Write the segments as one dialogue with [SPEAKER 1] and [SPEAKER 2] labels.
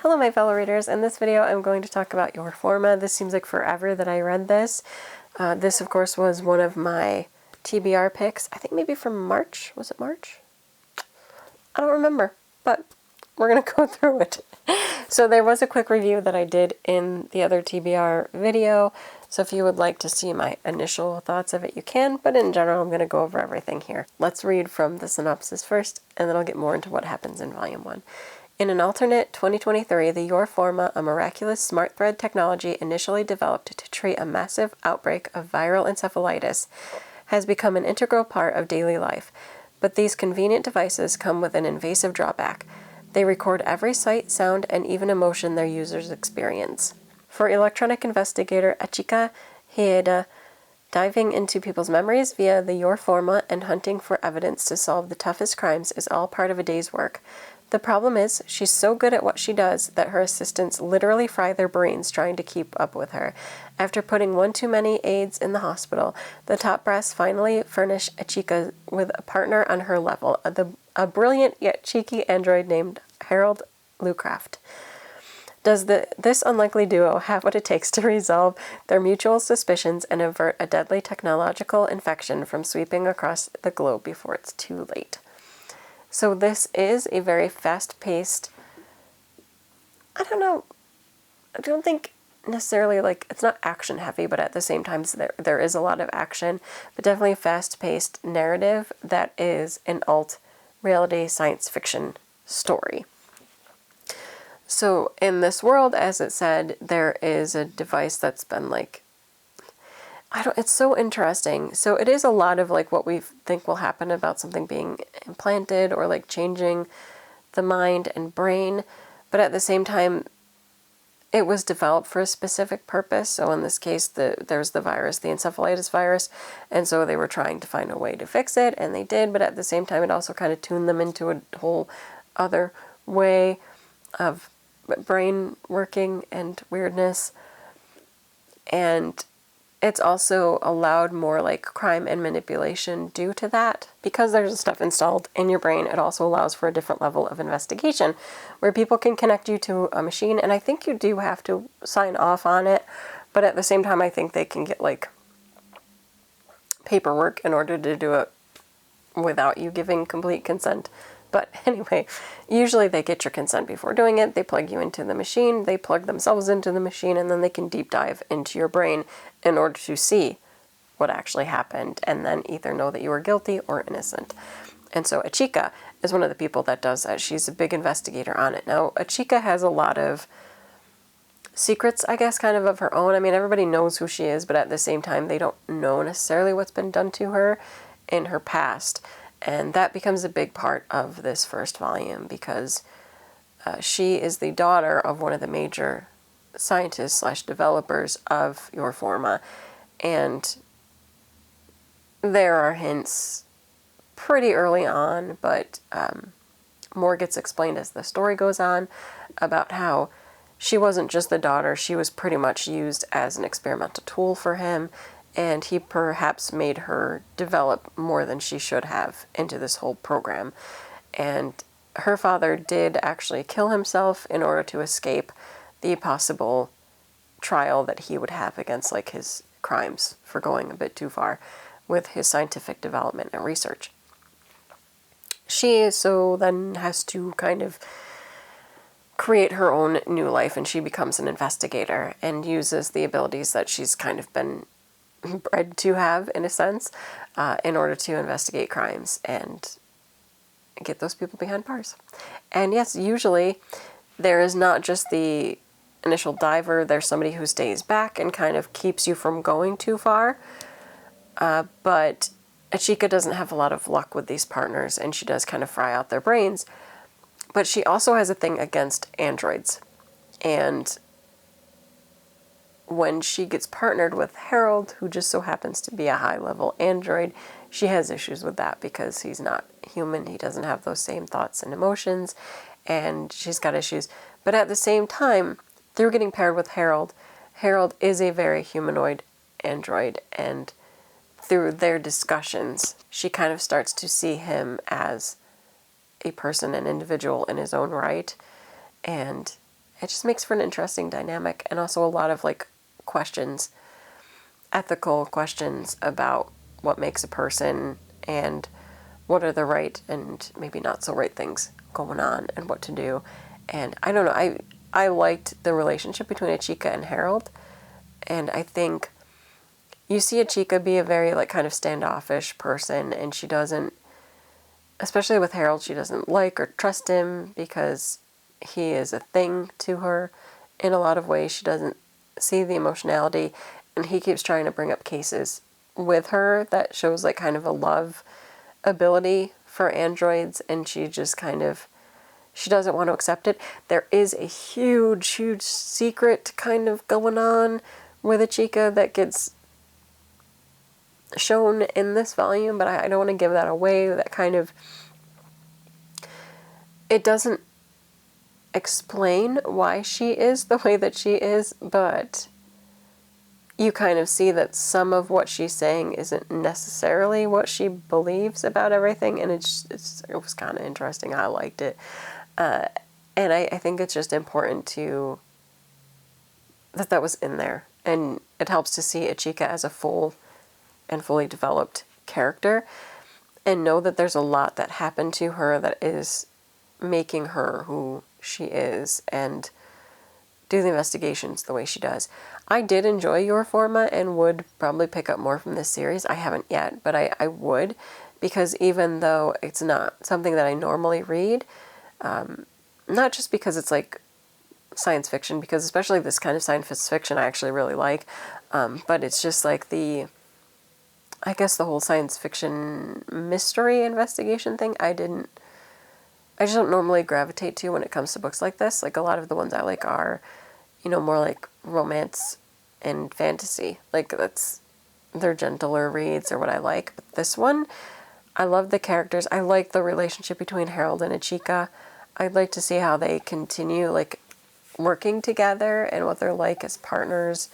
[SPEAKER 1] Hello my fellow readers, in this video I'm going to talk about Your Forma. This seems like forever that I read this. This of course was one of my TBR picks, I think maybe from March, was it March? I don't remember, but we're going to go through it. So there was a quick review that I did in the other TBR video, so if you would like to see my initial thoughts of it you can, but in general I'm going to go over everything here. Let's read from the synopsis first, and then I'll get more into what happens in Volume 1. In an alternate 2023, the Your Forma, a miraculous smart thread technology initially developed to treat a massive outbreak of viral encephalitis, has become an integral part of daily life. But these convenient devices come with an invasive drawback. They record every sight, sound, and even emotion their users experience. For electronic investigator Achika Hieda, diving into people's memories via the Your Forma and hunting for evidence to solve the toughest crimes is all part of a day's work. The problem is, she's so good at what she does that her assistants literally fry their brains trying to keep up with her. After putting one too many aides in the hospital, the top brass finally furnish Achika with a partner on her level, a brilliant yet cheeky android named Harold Lucraft. Does this unlikely duo have what it takes to resolve their mutual suspicions and avert a deadly technological infection from sweeping across the globe before it's too late? So this is a very fast-paced, I don't think necessarily, like, it's not action-heavy, but at the same time there is a lot of action, but definitely a fast-paced narrative that is an alt-reality science fiction story. So in this world, as it said, there is a device that's been, like, it's so interesting. So it is a lot of like what we think will happen about something being implanted or like changing the mind and brain. But at the same time, it was developed for a specific purpose. So in this case, there's the virus, the encephalitis virus. And so they were trying to find a way to fix it, and they did. But at the same time, it also kind of tuned them into a whole other way of brain working and weirdness. And it's also allowed more like crime and manipulation due to that. Because there's stuff installed in your brain, it also allows for a different level of investigation where people can connect you to a machine. And I think you do have to sign off on it. But at the same time, I think they can get like paperwork in order to do it without you giving complete consent. But anyway, usually they get your consent before doing it. They plug you into the machine, they plug themselves into the machine, and then they can deep dive into your brain in order to see what actually happened and then either know that you were guilty or innocent. And so Achika is one of the people that does that. She's a big investigator on it. Now, Achika has a lot of secrets, I guess, kind of her own. I mean, everybody knows who she is, but at the same time, they don't know necessarily what's been done to her in her past. And that becomes a big part of this first volume because she is the daughter of one of the major scientists / developers of Your Forma. And there are hints pretty early on, but more gets explained as the story goes on about how she wasn't just the daughter, she was pretty much used as an experimental tool for him. And he perhaps made her develop more than she should have into this whole program. And her father did actually kill himself in order to escape the possible trial that he would have against like his crimes for going a bit too far with his scientific development and research. She so then has to kind of create her own new life, and she becomes an investigator and uses the abilities that she's kind of been bred to have, in a sense, in order to investigate crimes and get those people behind bars. And yes, usually there is not just the initial diver, there's somebody who stays back and kind of keeps you from going too far. But Achika doesn't have a lot of luck with these partners, and she does kind of fry out their brains. But she also has a thing against androids. And when she gets partnered with Harold, who just so happens to be a high-level android, she has issues with that because he's not human. He doesn't have those same thoughts and emotions, and she's got issues. But at the same time, through getting paired with Harold, Harold is a very humanoid android, and through their discussions, she kind of starts to see him as a person, an individual in his own right, and it just makes for an interesting dynamic, and also a lot of like questions, ethical questions about what makes a person and what are the right and maybe not so right things going on and what to do. And I don't know, I liked the relationship between Ichika and Harold, and I think you see Ichika be a very like kind of standoffish person, and she doesn't, especially with Harold, she doesn't like or trust him because he is a thing to her in a lot of ways. She doesn't see the emotionality, and he keeps trying to bring up cases with her that shows like kind of a love ability for androids, and she just kind of, she doesn't want to accept it. There is a huge, huge secret kind of going on with Ichika that gets shown in this volume, but I don't want to give that away. That kind of, it doesn't explain why she is the way that she is, but you kind of see that some of what she's saying isn't necessarily what she believes about everything, and it was kind of interesting. I liked it. And I think it's just important to, that was in there, and it helps to see Ichika as a full and fully developed character, and know that there's a lot that happened to her that is making her who she is, and do the investigations the way she does. I did enjoy Your Forma and would probably pick up more from this series. I haven't yet, but I would, because even though it's not something that I normally read, not just because it's like science fiction, because especially this kind of science fiction I actually really like, but it's just like I guess the whole science fiction mystery investigation thing I just don't normally gravitate to when it comes to books like this. Like a lot of the ones I like are, more like romance and fantasy. Like they're gentler reads or what I like. But this one, I love the characters. I like the relationship between Harold and Ichika. I'd like to see how they continue like working together and what they're like as partners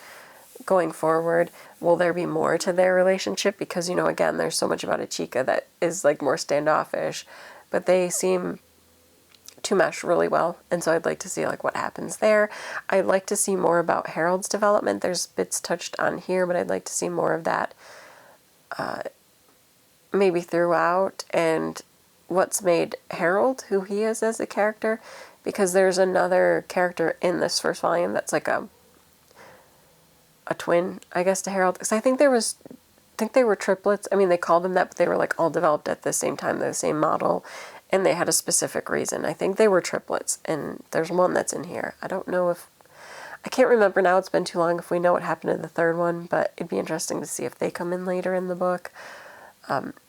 [SPEAKER 1] going forward. Will there be more to their relationship? Because, again, there's so much about Ichika that is like more standoffish, but they seem to mesh really well. And so I'd like to see like what happens there. I'd like to see more about Harold's development. There's bits touched on here, but I'd like to see more of that maybe throughout, and what's made Harold who he is as a character, because there's another character in this first volume that's like a twin, I guess, to Harold, because I think they were triplets. I mean, they called them that, but they were like all developed at the same time. They're the same model, and they had a specific reason. I think they were triplets, and there's one that's in here. I don't know if, I can't remember now, it's been too long, if we know what happened to the third one, but it'd be interesting to see if they come in later in the book.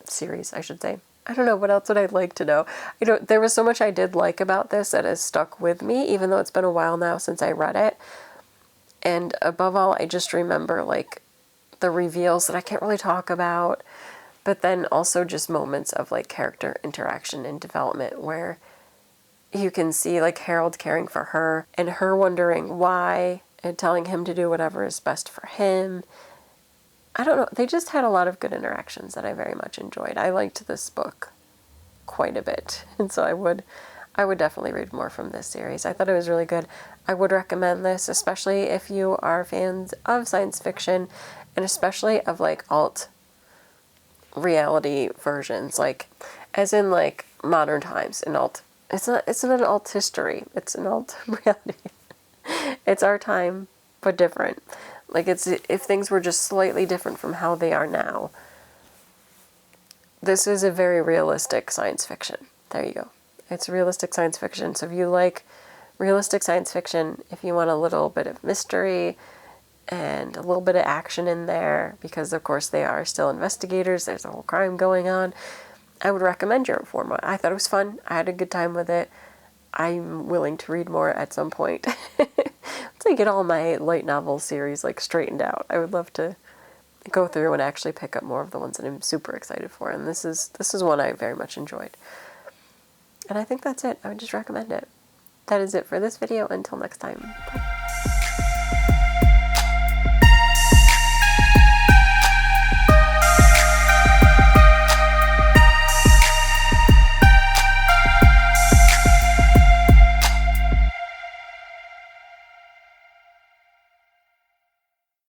[SPEAKER 1] Series, I should say. I don't know, what else would I like to know? There was so much I did like about this that has stuck with me, even though it's been a while now since I read it. And above all, I just remember like the reveals that I can't really talk about, but then also just moments of like character interaction and development where you can see like Harold caring for her and her wondering why and telling him to do whatever is best for him. I don't know. They just had a lot of good interactions that I very much enjoyed. I liked this book quite a bit, and so I would definitely read more from this series. I thought it was really good. I would recommend this, especially if you are fans of science fiction, and especially of like alt reality versions, like as in like modern times. It's not an alt history. It's an alt reality. It's our time, but different. Like, it's if things were just slightly different from how they are now. This is a very realistic science fiction. There you go. It's realistic science fiction. So if you like realistic science fiction, if you want a little bit of mystery and a little bit of action in there, because of course they are still investigators, there's a whole crime going on, I would recommend Your Forma. I thought it was fun. I had a good time with it. I'm willing to read more at some point. Once I get all my light novel series like straightened out, I would love to go through and actually pick up more of the ones that I'm super excited for. And this is one I very much enjoyed. And I think that's it. I would just recommend it. That is it for this video. Until next time. Bye.